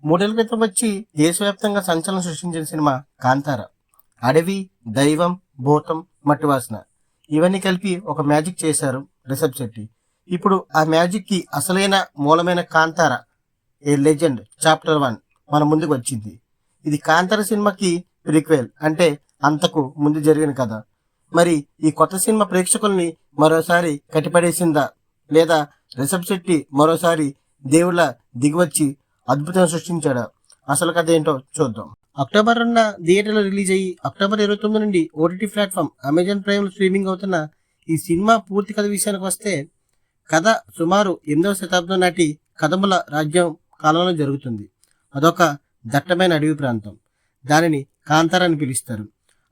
మూడేళ్ల క్రితం వచ్చి దేశవ్యాప్తంగా సంచలనం సృష్టించిన సినిమా కాంతార. అడవి, దైవం, భూతం, మట్టివాసన ఇవన్నీ కలిపి ఒక మ్యాజిక్ చేశారు రిషబ్ శెట్టి. ఇప్పుడు ఆ మ్యాజిక్ కి అసలైన మూలమైన కాంతార ఏ లెజెండ్ చాప్టర్ 1 మన ముందుకు వచ్చింది. ఇది కాంతార సినిమాకి ప్రీక్వెల్, అంటే అంతకు ముందు జరిగిన కథ. మరి ఈ కొత్త సినిమా ప్రేక్షకుల్ని మరోసారి కట్టిపడేసిందా, లేదా రిషబ్ శెట్టి మరోసారి దేవుళ్ళ దిగివచ్చి అద్భుతం సృష్టించాడా? అసలు కథ ఏంటో చూద్దాం. అక్టోబర్ 2 థియేటర్లో రిలీజ్ అయ్యి అక్టోబర్ 29 నుండి OTT platform Amazon prime streaming అవుతున్న ఈ సినిమా పూర్తి కథ విషయానికి వస్తే, కథ సుమారు 8వ శతాబ్దం నాటి కదముల రాజ్యం కాలంలో జరుగుతుంది. అదొక దట్టమైన అడవి ప్రాంతం. దానిని కాంతార అని పిలుస్తారు.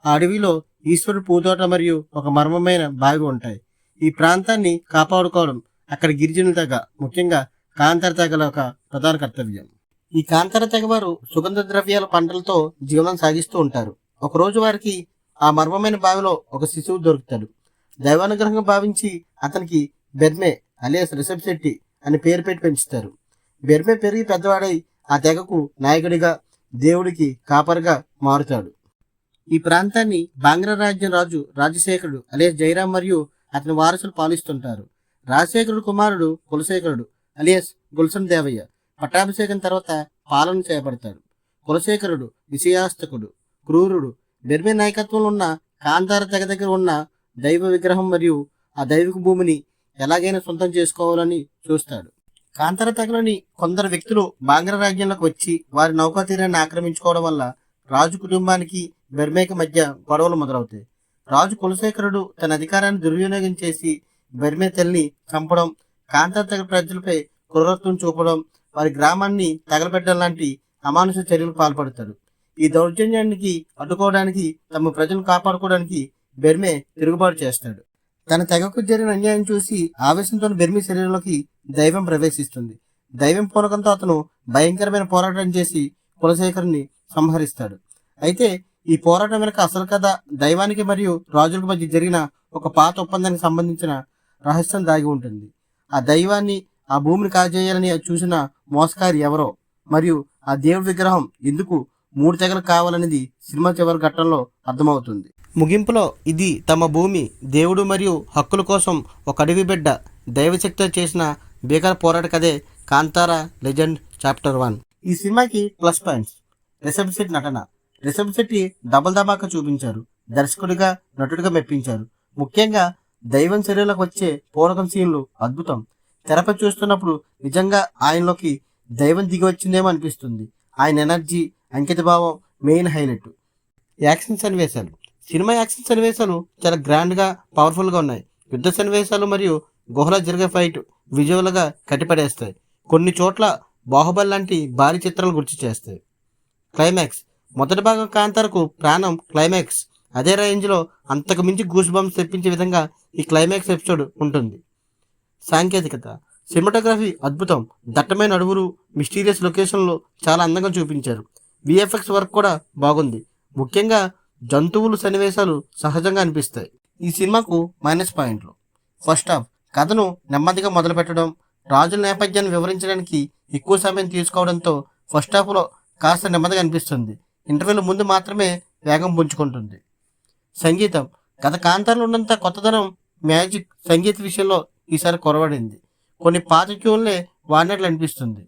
ఆ అడవిలో ఈశ్వరుడు పూతోట మరియు ఒక మర్మమైన బావి ఉంటాయి. ఈ ప్రాంతాన్ని కాపాడుకోవడం అక్కడ గిరిజనుల తెగ, ముఖ్యంగా కాంతార తెగల ఒక ప్రధాన కర్తవ్యం. ఈ కాంతార తెగవారు సుగంధ ద్రవ్యాల పంటలతో జీవనం సాగిస్తూ ఉంటారు. ఒకరోజు వారికి ఆ మర్మమైన బావిలో ఒక శిశువు దొరుకుతాడు. దైవానుగ్రహంగా భావించి అతనికి బెర్మే అలియాస్ రిషబ్ శెట్టి అని పేరు పెట్టి పెంచుతారు. బెర్మే పెరిగి పెద్దవాడై ఆ తెగకు నాయకుడిగా, దేవుడికి కాపరిగా మారుతాడు. ఈ ప్రాంతాన్ని బాంగ్రా రాజ్యం రాజు రాజశేఖరుడు అలియాస్ జయరాం మరియు అతని వారసులు పాలిస్తుంటారు. రాజశేఖరుడు కుమారుడు కులశేఖరుడు అలియాస్ గుల్షన్ దేవయ్య పట్టాభిషేకం తర్వాత పాలన చేపడతాడు. కులశేఖరుడు విషయాస్తకుడు, క్రూరుడు. బెర్మే నాయకత్వంలో ఉన్న కాంతార తెగ దగ్గర ఉన్న దైవ విగ్రహం మరియు ఆ దైవిక భూమిని ఎలాగైనా సొంతం చేసుకోవాలని చూస్తాడు. కాంతార తెగలోని కొందరు వ్యక్తులు బాంగ్రా రాజ్యంలోకి వచ్చి వారి నౌకా తీరాన్ని ఆక్రమించుకోవడం వల్ల రాజు కుటుంబానికి బెర్మేకి మధ్య గొడవలు మొదలవుతాయి. రాజు కులశేఖరుడు తన అధికారాన్ని దుర్వినియోగం చేసి బెర్మే తల్లిని చంపడం, కాంతార తెగ ప్రజలపై క్రూరత్వం చూపడం, వారి గ్రామాన్ని తగలబెట్టడం లాంటి అమానుష చర్యలు పాల్పడతాడు. ఈ దౌర్జన్యానికి అడ్డుకోవడానికి, తమ ప్రజలను కాపాడుకోవడానికి బెర్మే తిరుగుబాటు చేస్తాడు. తన తెగకు జరిగిన అన్యాయం చూసి ఆవేశంతో బెర్మే శరీరంలోకి దైవం ప్రవేశిస్తుంది. దైవం పూనకంతో అతను భయంకరమైన పోరాటం చేసి కులశేఖరుని సంహరిస్తాడు. అయితే ఈ పోరాటం వెనక అసలు కథ, దైవానికి మరియు రాజులకు మధ్య జరిగిన ఒక పాత ఒప్పందానికి సంబంధించిన రహస్యం దాగి ఉంటుంది. ఆ దైవాన్ని, ఆ భూమిని కాజేయాలని చూసిన మోసకారి ఎవరో, మరియు ఆ దేవుడి విగ్రహం ఎందుకు 3 తెగలు కావాలనేది సినిమా చివరి ఘట్టంలో అర్థమవుతుంది. ముగింపులో ఇది తమ భూమి, దేవుడు మరియు హక్కుల కోసం ఒక అడవి బిడ్డ దైవశక్తితో చేసిన భీకర పోరాట కథే కాంతార లెజెండ్ చాప్టర్ 1. ఈ సినిమాకి ప్లస్ పాయింట్స్: రిషబ్ శెట్టి నటన. రిషబ్ శెట్టి డబుల్ ధమాకా చూపించారు. దర్శకుడిగా, నటుడిగా మెప్పించారు. ముఖ్యంగా దైవం శరీరంలోకి వచ్చే పూరకం సీన్లు అద్భుతం. తెరపై చూస్తున్నప్పుడు నిజంగా ఆయనలోకి దైవం దిగి వచ్చిందేమో అనిపిస్తుంది. ఆయన ఎనర్జీ, అంకిత భావం మెయిన్ హైలైట్. యాక్షన్ సన్నివేశాలు. సినిమా యాక్షన్ సన్నివేశాలు చాలా గ్రాండ్గా, పవర్ఫుల్గా ఉన్నాయి. యుద్ధ సన్నివేశాలు మరియు గుహలో జరిగే ఫైట్ విజువల్గా కట్టిపడేస్తాయి. కొన్ని చోట్ల బాహుబలి లాంటి భారీ చిత్రాలు గుర్తు చేస్తాయి. క్లైమాక్స్. మొదటి భాగం కాంతారకు ప్రాణం. క్లైమాక్స్ అదే రేంజ్లో అంతకు మించి గూస్ బంప్స్ తెప్పించే విధంగా ఈ క్లైమాక్స్ ఎపిసోడ్ ఉంటుంది. సాంకేతికత. సినిమాటోగ్రఫీ అద్భుతం. దట్టమైన అడవులు, మిస్టీరియస్ లొకేషన్లు చాలా అందంగా చూపించారు. విఎఫ్ఎక్స్ వర్క్ కూడా బాగుంది. ముఖ్యంగా జంతువులు సన్నివేశాలు సహజంగా అనిపిస్తాయి. ఈ సినిమాకు మైనస్ పాయింట్లు: ఫస్ట్ హాఫ్ కథను నెమ్మదిగా మొదలుపెట్టడం, రాజుల నేపథ్యాన్ని వివరించడానికి ఎక్కువ సమయం తీసుకోవడంతో ఫస్ట్ హాఫ్లో కాస్త నెమ్మదిగా అనిపిస్తుంది. ఇంటర్వ్యూల ముందు మాత్రమే వేగం పుంజుకుంటుంది. సంగీతం. గత కాంతారలో ఉన్నంత కొత్తదనం, మ్యాజిక్ సంగీత విషయంలో ఈసారి కొరవడింది. కొన్ని పాత ట్యూన్లే వాడినట్లు అనిపిస్తుంది.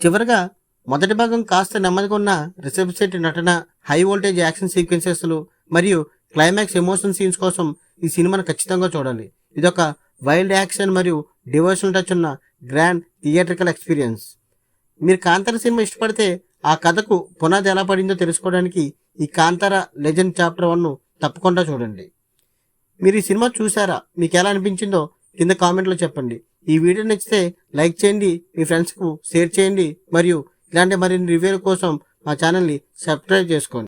చివరిగా మొదటి భాగం కాస్త నెమ్మదిగా ఉన్న రిషబ్ శెట్టి నటన, హై వోల్టేజ్ యాక్షన్ సీక్వెన్సెస్లు మరియు క్లైమాక్స్ ఎమోషన్ సీన్స్ కోసం ఈ సినిమాను ఖచ్చితంగా చూడాలి. ఇదొక వైల్డ్ యాక్షన్ మరియు డివోషనల్ టచ్ ఉన్న గ్రాండ్ థియేట్రికల్ ఎక్స్పీరియన్స్. మీరు కాంతార సినిమా ఇష్టపడితే ఆ కథకు పునాది ఎలా పడిందో తెలుసుకోవడానికి ఈ కాంతార లెజెండ్ చాప్టర్ 1 తప్పకుండా చూడండి. మీరు ఈ సినిమా చూసారా? మీకు ఎలా అనిపించిందో కింద కామెంట్లో చెప్పండి. ఈ వీడియో నచ్చితే లైక్ చేయండి, మీ ఫ్రెండ్స్కు షేర్ చేయండి, మరియు ఇలాంటి మరిన్ని రివ్యూల కోసం మా ఛానల్ని సబ్స్క్రైబ్ చేసుకోండి.